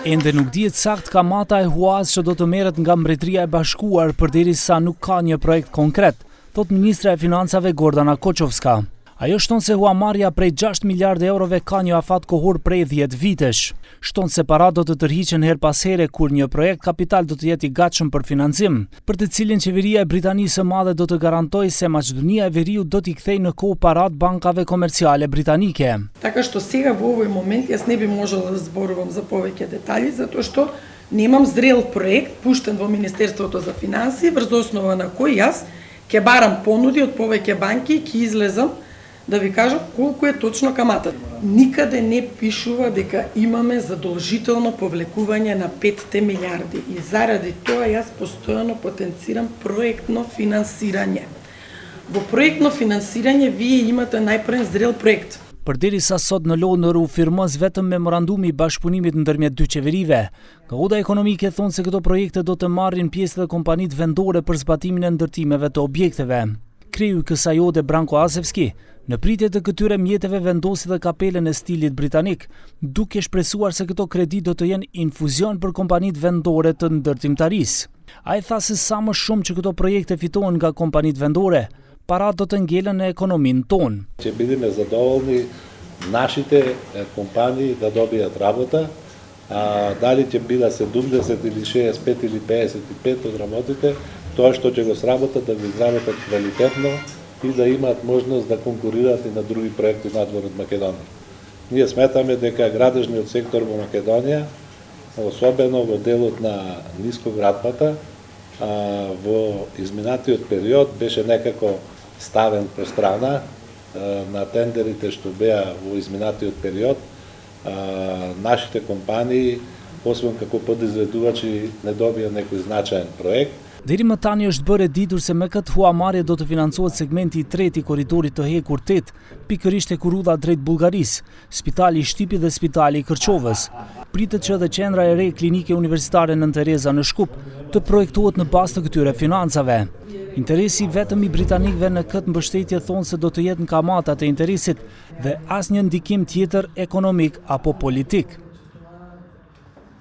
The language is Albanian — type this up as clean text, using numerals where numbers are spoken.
Ende nuk dihet sakt kamata e Huaz që do të merret nga Mbretëria e Bashkuar përderisa nuk ka një projekt konkret, thot ministra e Financave Gordana Koçovska. Ajo shton se huamarrja prej 6 miliardë eurove ka një afat kohor prej 10 vitesh. Shton se paratë do të tërhiqen her pas here kur një projekt kapital do të jetë i gatshëm për financim, për të cilin qeveria e Britanisë së Madhe do të garantojë se Maqedonia e Veriut do t'i kthejë në kohë paratë bankave komerciale britanike. Така што сега во овој момент јас не би можела да зборувам за повеќе детали, затоа што немам зрел проект пуштен во Министерството за финансии, врз основа на кој јас ќе барам понуди од повеќе банки и ќе излезам да ви кажам колку е точно каматата. Никаде не пишува дека имаме задолжително повлекување на 5 милиарди и заради тоа јас постојано потенцирам проектно финансирање. Во проектно финансирање вие имате најпрен зрел проект. Përderisa sot në Londër u firmos vetëm memorandumi i bashkëpunimit ndërmjet dy qeverive. Nga Oda Ekonomike thonë se këto projekte do të marrin pjesë dhe kompanitë vendore për zbatimin e ndërtimeve të objekteve. Kriju i kësaj ode Branko Asevski, në pritje të këtyre mjeteve vendosi dhe kapelen e stilit britanik, duke shpresuar se këto kredi do të jenë infuzion për kompanitë vendore të ndërtimtarisë. Ai tha se sa më shumë që këto projekte fitohen nga kompanitë vendore, para do të ngelen në ekonominë tonë. Ќе бидеме задоволни нашите компании да добијат работа, а дали ќе биде 70 или 65 или 55 од работите, тоа што ќе го сработат да го изработат квалитетно и да имаат можност да конкурираат и на други проекти надвор од Македонија. Ние сметаме дека градежниот сектор во Македонија, особено во делот на нискоградбата, во изминатиот период беше некако ставен по страна на тендерите што беа во изминатиот период. Нашите компании, освен како подизведувачи, не добија некој значаен проект. Deri më tani është bërë e ditur se me këtë huamarrje do të financohet segmenti i tretë i korridorit të hekur 8, pikërisht e Kurudha drejt Bullgarisë, Spitali i Shtipit dhe Spitali i Kërçovës. Pritet që edhe qendra e re klinike universitare Nën Tereza në Shkup të projektohet në bazë të këtyre financave. Interesi vetëm i britanikëve në këtë mbështetje thonë se do të jetë në kamatat e interesit dhe asnjë ndikim tjetër ekonomik apo politik.